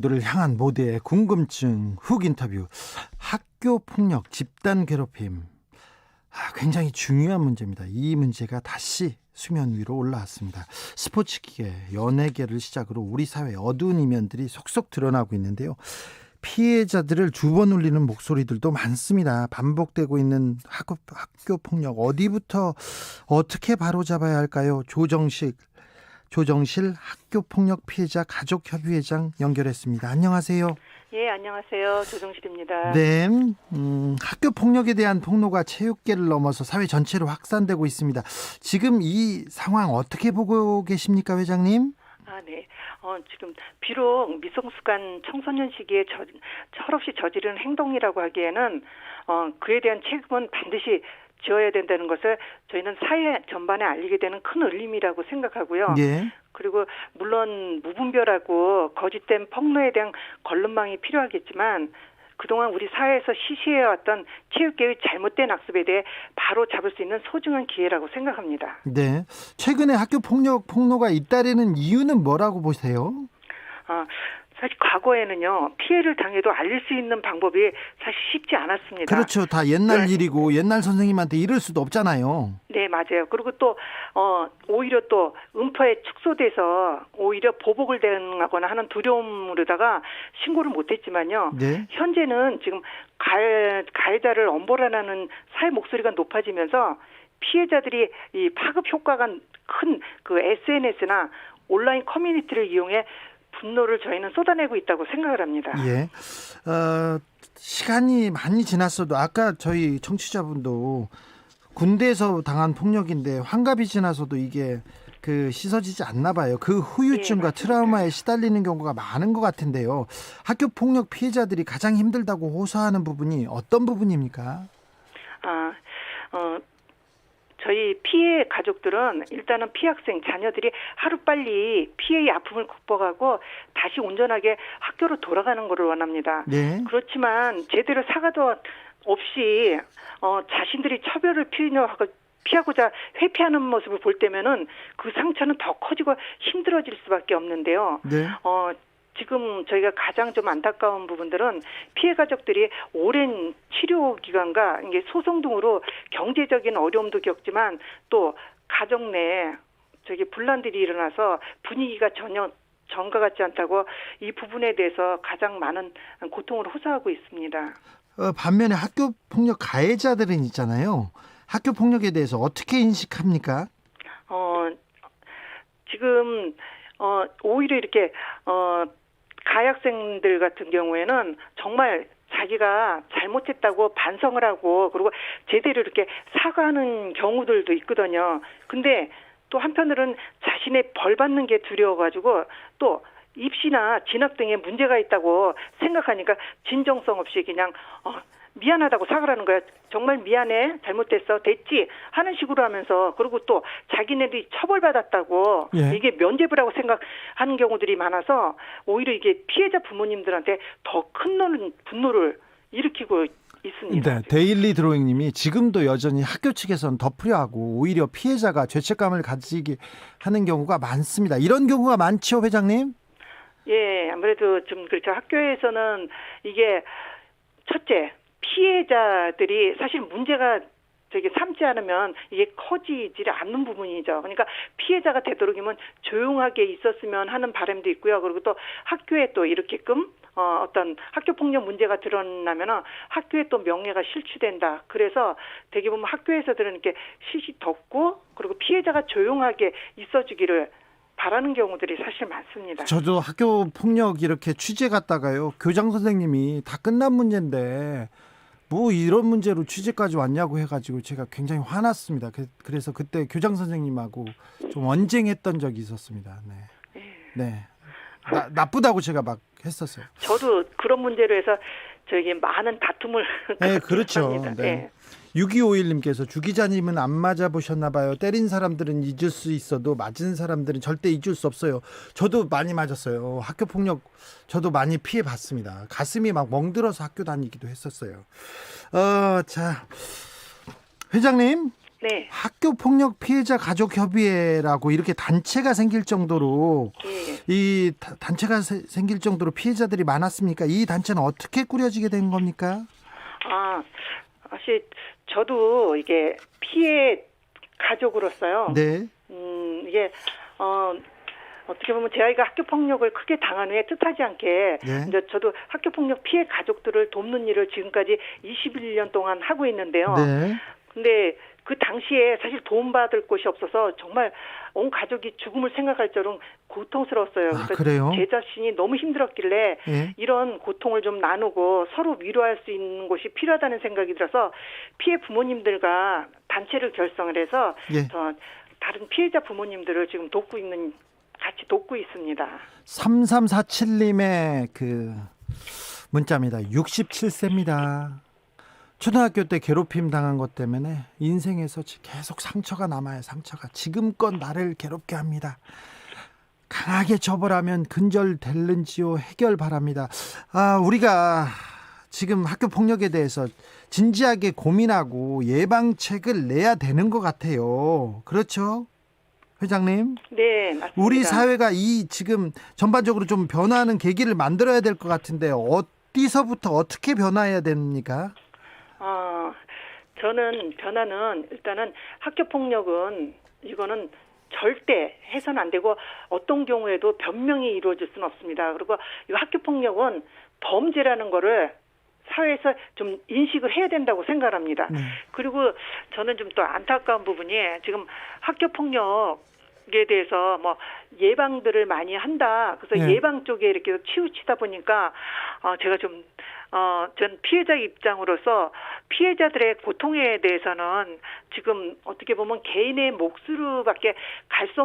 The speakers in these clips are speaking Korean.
들을 향한 모두의 궁금증 훅 인터뷰. 학교 폭력, 집단 괴롭힘, 굉장히 중요한 문제입니다. 이 문제가 다시 수면 위로 올라왔습니다. 스포츠계, 연예계를 시작으로 우리 사회의 어두운 이면들이 속속 드러나고 있는데요. 피해자들을 두 번 울리는 목소리들도 많습니다. 반복되고 있는 학교 폭력, 어디부터 어떻게 바로잡아야 할까요? 조정실 학교폭력 피해자 가족협의회장 연결했습니다. 안녕하세요. 예, 안녕하세요. 조정실입니다. 네, 학교폭력에 대한 폭로가 체육계를 넘어서 사회 전체로 확산되고 있습니다. 지금 이 상황 어떻게 보고 계십니까, 회장님? 네. 지금 비록 미성숙한 청소년 시기에 철없이 저지른 행동이라고 하기에는 그에 대한 책임은 반드시 지어야 된다는 것을 저희는 사회 전반에 알리게 되는 큰 울림이라고 생각하고요. 예. 그리고 물론 무분별하고 거짓된 폭로에 대한 걸름망이 필요하겠지만 그동안 우리 사회에서 시시해왔던 체육계의 잘못된 악습에 대해 바로 잡을 수 있는 소중한 기회라고 생각합니다. 네. 최근에 학교폭력 폭로가 잇따르는 이유는 뭐라고 보세요? 사실 과거에는요, 피해를 당해도 알릴 수 있는 방법이 사실 쉽지 않았습니다. 그렇죠. 다 옛날 일이고 옛날 선생님한테 이럴 수도 없잖아요. 네, 맞아요. 그리고 또 오히려 또 음파에 축소돼서 오히려 보복을 대응하거나 하는 두려움으로다가 신고를 못했지만요. 네. 현재는 지금 가해자를 엄벌하는 사회 목소리가 높아지면서 피해자들이 이 파급 효과가 큰 그 SNS나 온라인 커뮤니티를 이용해 분노를 저희는 쏟아내고 있다고 생각을 합니다. 예. 시간이 많이 지났어도 아까 저희 청취자분도 군대에서 당한 폭력인데 환갑이 지나서도 이게 씻어지지 않나 봐요. 그 후유증과 예, 트라우마에 시달리는 경우가 많은 것 같은데요. 학교 폭력 피해자들이 가장 힘들다고 호소하는 부분이 어떤 부분입니까? 저희 피해 가족들은 일단은 피학생 자녀들이 하루빨리 피해의 아픔을 극복하고 다시 온전하게 학교로 돌아가는 것을 원합니다. 네. 그렇지만 제대로 사과도 없이 자신들이 처벌을 피하고자 회피하는 모습을 볼 때면은 그 상처는 더 커지고 힘들어질 수밖에 없는데요. 네. 지금 저희가 가장 좀 안타까운 부분들은 피해 가족들이 오랜 치료 기간과 이게 소송 등으로 경제적인 어려움도 겪지만 또 가정 내에 분란들이 일어나서 분위기가 전혀 전과 같지 않다고 이 부분에 대해서 가장 많은 고통을 호소하고 있습니다. 반면에 학교 폭력 가해자들은 있잖아요. 학교 폭력에 대해서 어떻게 인식합니까? 지금 오히려 이렇게 가해학생들 같은 경우에는 정말 자기가 잘못했다고 반성을 하고 그리고 제대로 이렇게 사과하는 경우들도 있거든요. 근데 또 한편으로는 자신의 벌 받는 게 두려워가지고 또 입시나 진학 등에 문제가 있다고 생각하니까 진정성 없이 그냥 미안하다고 사과를 하는 거야. 정말 미안해, 잘못됐어, 됐지 하는 식으로 하면서 그리고 또 자기네들이 처벌받았다고 예. 이게 면죄부라고 생각하는 경우들이 많아서 오히려 이게 피해자 부모님들한테 더 큰 분노를 일으키고 있습니다. 네, 데일리 드로잉님이 지금도 여전히 학교 측에서는 덮으려 하고 오히려 피해자가 죄책감을 가지게 하는 경우가 많습니다. 이런 경우가 많죠, 회장님? 예, 아무래도 좀 그렇죠. 학교에서는 이게 첫째 피해자들이 사실 문제가 삼지 않으면 이게 커지지 않는 부분이죠. 그러니까 피해자가 되도록이면 조용하게 있었으면 하는 바람도 있고요. 그리고 또 학교에 또 이렇게끔 어떤 학교 폭력 문제가 드러나면은 학교에 또 명예가 실추된다. 그래서 되게 보면 학교에서들은 이렇게 시시 덮고 그리고 피해자가 조용하게 있어주기를 바라는 경우들이 사실 많습니다. 저도 학교 폭력 이렇게 취재 갔다가요. 교장 선생님이 다 끝난 문제인데 뭐 이런 문제로 취재까지 왔냐고 해가지고 제가 굉장히 화났습니다. 그래서 그때 교장 선생님하고 좀 언쟁했던 적이 있었습니다. 네. 나쁘다고 제가 막 했었어요. 저도 그런 문제로 해서 많은 다툼을 네, 그렇죠. 네. 6251님께서 주 기자님은 안 맞아보셨나 봐요. 때린 사람들은 잊을 수 있어도 맞은 사람들은 절대 잊을 수 없어요. 저도 많이 맞았어요. 학교폭력 저도 많이 피해봤습니다. 가슴이 막 멍들어서 학교 다니기도 했었어요. 자, 회장님, 네. 학교 폭력 피해자 가족 협의회라고 이렇게 단체가 생길 정도로 이 단체가 생길 정도로 피해자들이 많았습니까? 이 단체는 어떻게 꾸려지게 된 겁니까? 사실 저도 이게 피해 가족으로서요. 네. 이게 어떻게 보면 제 아이가 학교 폭력을 크게 당한 후에 뜻하지 않게 네. 이제 저도 학교 폭력 피해 가족들을 돕는 일을 지금까지 21년 동안 하고 있는데요. 네. 근데 그 당시에 사실 도움받을 곳이 없어서 정말 온 가족이 죽음을 생각할 정도로 고통스러웠어요. 그래서 그래요? 제 자신이 너무 힘들었길래 예. 이런 고통을 좀 나누고 서로 위로할 수 있는 곳이 필요하다는 생각이 들어서 피해 부모님들과 단체를 결성을 해서 예. 다른 피해자 부모님들을 지금 같이 돕고 있습니다. 3347님의 그 문자입니다. 67세입니다. 초등학교 때 괴롭힘 당한 것 때문에 인생에서 계속 상처가 남아요. 상처가 지금껏 나를 괴롭게 합니다. 강하게 처벌하면 근절될는지요. 해결 바랍니다. 우리가 지금 학교 폭력에 대해서 진지하게 고민하고 예방책을 내야 되는 것 같아요. 그렇죠, 회장님? 네, 맞습니다. 우리 사회가 지금 전반적으로 좀 변화하는 계기를 만들어야 될 것 같은데 어디서부터 어떻게 변화해야 됩니까? 저는 변화는 일단은 학교 폭력은 이거는 절대 해서는 안 되고 어떤 경우에도 변명이 이루어질 수는 없습니다. 그리고 이 학교 폭력은 범죄라는 거를 사회에서 좀 인식을 해야 된다고 생각합니다. 그리고 저는 좀 또 안타까운 부분이 지금 학교 폭력에 대해서 뭐 예방들을 많이 한다. 그래서 예방 쪽에 이렇게 치우치다 보니까 제가 좀 전 피해자 입장으로서 피해자들의 고통에 대해서는 지금 어떻게 보면 개인의 몫으로밖에 갈 수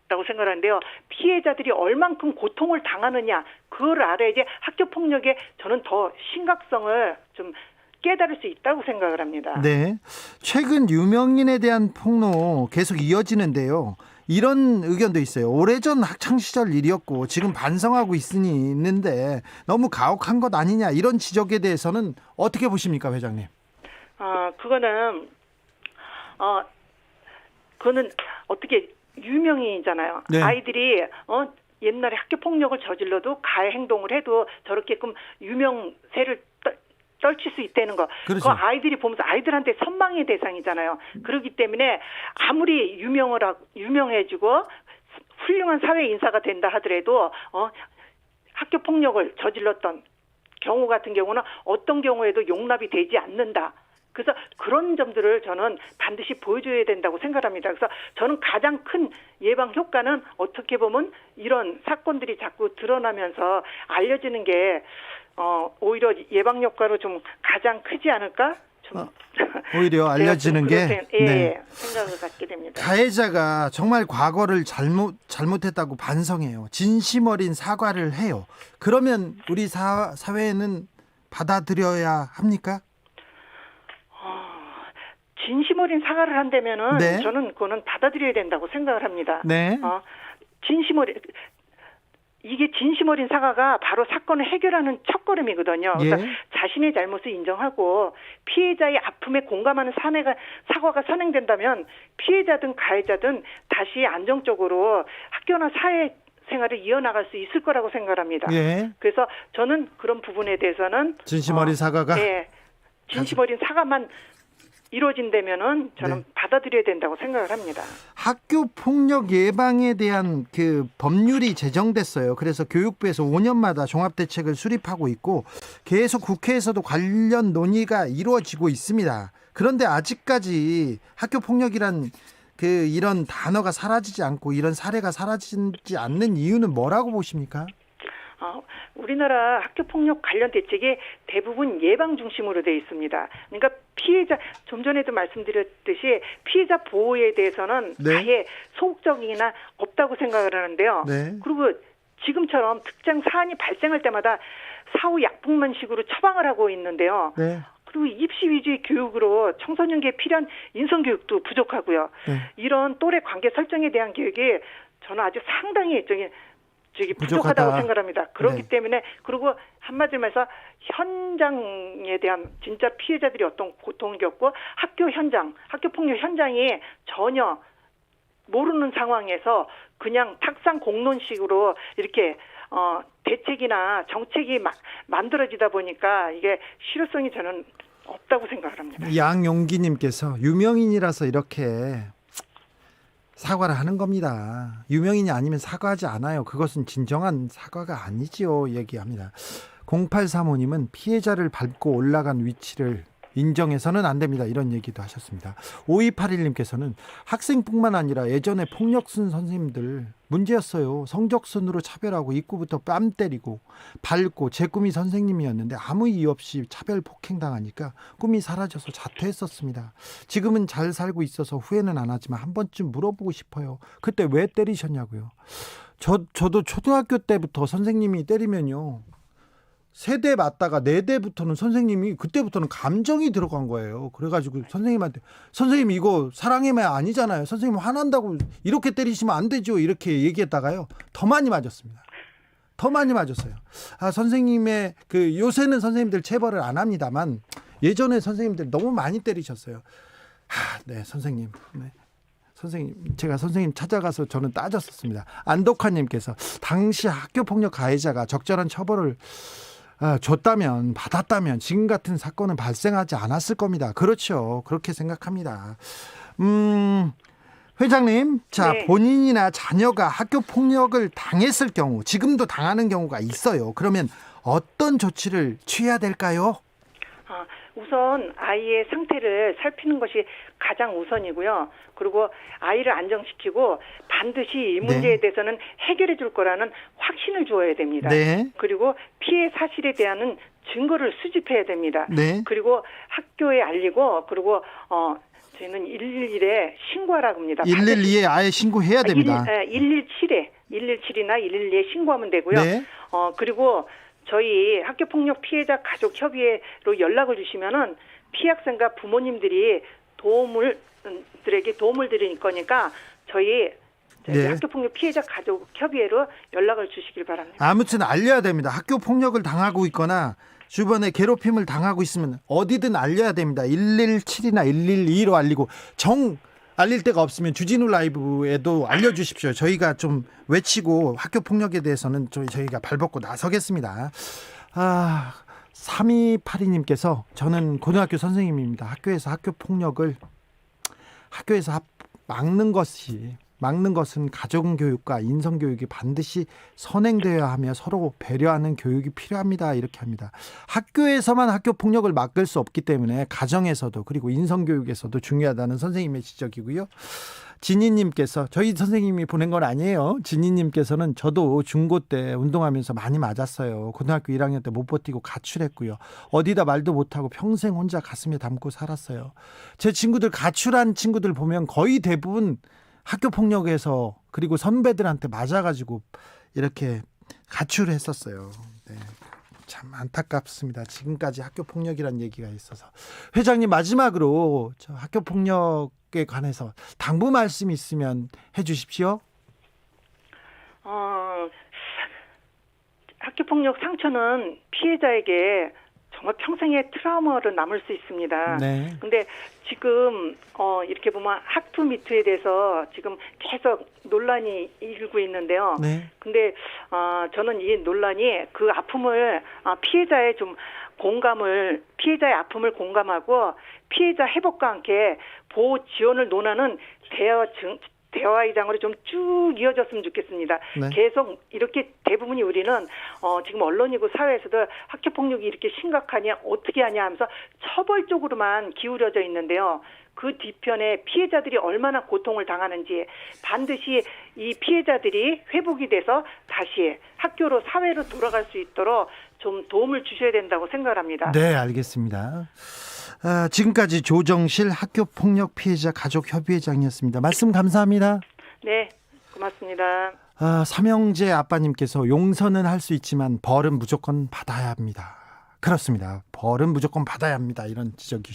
없다고 생각하는데요. 피해자들이 얼만큼 고통을 당하느냐 그걸 알아야지 학교 폭력에 저는 더 심각성을 좀 깨달을 수 있다고 생각을 합니다. 네, 최근 유명인에 대한 폭로 계속 이어지는데요. 이런 의견도 있어요. 오래전 학창시절 일이었고 지금 반성하고 있는데 너무 가혹한 것 아니냐, 이런 지적에 대해서는 어떻게 보십니까, 회장님? 그거는 어떻게 유명인이잖아요. 네. 아이들이 옛날에 학교 폭력을 저질러도 가해 행동을 해도 저렇게끔 유명세를 떨칠 수 있다는 거. 그렇죠. 그 아이들이 보면서 아이들한테 선망의 대상이잖아요. 그렇기 때문에 아무리 유명해지고 훌륭한 사회 인사가 된다 하더라도 학교 폭력을 저질렀던 경우 같은 경우는 어떤 경우에도 용납이 되지 않는다. 그래서 그런 점들을 저는 반드시 보여줘야 된다고 생각합니다. 그래서 저는 가장 큰 예방 효과는 어떻게 보면 이런 사건들이 자꾸 드러나면서 알려지는 게 오히려 예방 효과로 좀 가장 크지 않을까? 좀 오히려 알려지는 게 생각을 갖게 됩니다. 가해자가 정말 과거를 잘못했다고 반성해요. 진심 어린 사과를 해요. 그러면 우리 사회는 받아들여야 합니까? 진심 어린 사과를 한다면은 저는 그거는 받아들여야 된다고 생각을 합니다. 네. 이게 진심 어린 사과가 바로 사건을 해결하는 첫걸음이거든요. 그래서 자신의 잘못을 인정하고 피해자의 아픔에 공감하는 사과가 선행된다면 피해자든 가해자든 다시 안정적으로 학교나 사회 생활을 이어나갈 수 있을 거라고 생각합니다. 그래서 저는 그런 부분에 대해서는 진심 어린 사과가 진심 어린 사과만 이루어진다면은 저는 받아들여야 된다고 생각을 합니다. 학교 폭력 예방에 대한 그 법률이 제정됐어요. 그래서 교육부에서 5년마다 종합대책을 수립하고 있고 계속 국회에서도 관련 논의가 이루어지고 있습니다. 그런데 아직까지 학교 폭력이란 이런 단어가 사라지지 않고 이런 사례가 사라지지 않는 이유는 뭐라고 보십니까? 우리나라 학교폭력 관련 대책이 대부분 예방 중심으로 되어 있습니다. 그러니까 피해자, 좀 전에도 말씀드렸듯이 피해자 보호에 대해서는 아예 소극적이나 없다고 생각을 하는데요. 그리고 지금처럼 특정 사안이 발생할 때마다 사후 약품만식으로 처방을 하고 있는데요. 그리고 입시 위주의 교육으로 청소년기에 필요한 인성교육도 부족하고요. 이런 또래 관계 설정에 대한 교육이 저는 아주 상당히 부족하다고 생각합니다. 그렇기 네. 때문에 그리고 한마디로 말해서 현장에 대한 진짜 피해자들이 어떤 고통을 겪고 학교 현장, 학교 폭력 현장이 전혀 모르는 상황에서 그냥 탁상 공론식으로 이렇게 대책이나 정책이 만들어지다 보니까 이게 실효성이 저는 없다고 생각을 합니다. 양용기님께서 유명인이라서 이렇게 사과를 하는 겁니다. 유명인이 아니면 사과하지 않아요. 그것은 진정한 사과가 아니지요. 얘기합니다. 0835님은 피해자를 밟고 올라간 위치를 인정해서는 안 됩니다. 이런 얘기도 하셨습니다. 5281님께서는 학생뿐만 아니라 예전에 폭력 쓴 선생님들 문제였어요. 성적순으로 차별하고 입구부터 뺨 때리고 밟고 제 꿈이 선생님이었는데 아무 이유 없이 차별 폭행당하니까 꿈이 사라져서 자퇴했었습니다. 지금은 잘 살고 있어서 후회는 안 하지만 한 번쯤 물어보고 싶어요. 그때 왜 때리셨냐고요. 저도 초등학교 때부터 선생님이 때리면요, 3대 맞다가 4대부터는 선생님이 그때부터는 감정이 들어간 거예요. 그래가지고 선생님한테 선생님 이거 사랑의 말 아니잖아요. 선생님 화난다고 이렇게 때리시면 안 되죠. 이렇게 얘기했다가요 더 많이 맞았습니다. 더 많이 맞았어요. 선생님의 요새는 선생님들 체벌을 안 합니다만 예전에 선생님들 너무 많이 때리셨어요. 네, 선생님. 네. 선생님, 제가 선생님 찾아가서 저는 따졌었습니다. 안덕환님께서 당시 학교폭력 가해자가 적절한 처벌을 줬다면, 받았다면 지금 같은 사건은 발생하지 않았을 겁니다. 그렇죠. 그렇게 생각합니다. 회장님, 자, 네. 본인이나 자녀가 학교 폭력을 당했을 경우, 지금도 당하는 경우가 있어요. 그러면 어떤 조치를 취해야 될까요? 우선 아이의 상태를 살피는 것이 가장 우선이고요. 그리고 아이를 안정시키고 반드시 이 문제에 대해서는 해결해 줄 거라는 확신을 주어야 됩니다. 네. 그리고 피해 사실에 대한 증거를 수집해야 됩니다. 네. 그리고 학교에 알리고 그리고 저희는 111에 신고하라고 합니다. 112에 아예 신고해야 됩니다. 117이나 112에 신고하면 되고요. 네. 그리고 저희 학교폭력 피해자 가족협의회로 연락을 주시면은 피해학생과 부모님들이 들에게 도움을 드릴 거니까 저희 네. 학교폭력 피해자 가족협의회로 연락을 주시길 바랍니다. 아무튼 알려야 됩니다. 학교 폭력을 당하고 있거나 주변에 괴롭힘을 당하고 있으면 어디든 알려야 됩니다. 117이나 112로 알리고 알릴 데가 없으면 주진우 라이브에도 알려주십시오. 저희가 좀 외치고 학교 폭력에 대해서는 저희가 발벗고 나서겠습니다. 3282님께서 저는 고등학교 선생님입니다. 학교에서 학교 폭력을 학교에서 막는 것은 가정교육과 인성교육이 반드시 선행되어야 하며 서로 배려하는 교육이 필요합니다. 이렇게 합니다. 학교에서만 학교폭력을 막을 수 없기 때문에 가정에서도 그리고 인성교육에서도 중요하다는 선생님의 지적이고요. 진희님께서 저희 선생님이 보낸 건 아니에요. 진희님께서는 저도 중고 때 운동하면서 많이 맞았어요. 고등학교 1학년 때 못 버티고 가출했고요. 어디다 말도 못하고 평생 혼자 가슴에 담고 살았어요. 제 친구들 가출한 친구들 보면 거의 대부분 학교 폭력에서 그리고 선배들한테 맞아가지고 이렇게 가출했었어요. 네, 참 안타깝습니다. 지금까지 학교 폭력이란 얘기가 있어서 회장님 마지막으로 저 학교 폭력에 관해서 당부 말씀 있으면 해주십시오. 학교 폭력 상처는 피해자에게 정말 평생의 트라우마로 남을 수 있습니다. 네. 근데 지금 이렇게 보면 학투 미투에 대해서 지금 계속 논란이 일고 있는데요. 네. 근데 저는 이 논란이 그 아픔을 피해자의 아픔을 공감하고 피해자 회복과 함께 보호 지원을 논하는 대화의 장으로 좀 쭉 이어졌으면 좋겠습니다. 네. 계속 이렇게 대부분이 우리는 지금 언론이고 사회에서도 학교 폭력이 이렇게 심각하냐 어떻게 하냐 하면서 처벌 쪽으로만 기울어져 있는데요. 그 뒤편에 피해자들이 얼마나 고통을 당하는지 반드시 이 피해자들이 회복이 돼서 다시 학교로 사회로 돌아갈 수 있도록 좀 도움을 주셔야 된다고 생각합니다. 네, 알겠습니다. 지금까지 조정실 학교폭력 피해자 가족협의회장이었습니다. 말씀 감사합니다. 네, 고맙습니다. 삼형제 아빠님께서 용서는 할 수 있지만 벌은 무조건 받아야 합니다. 그렇습니다. 벌은 무조건 받아야 합니다. 이런 지적이죠.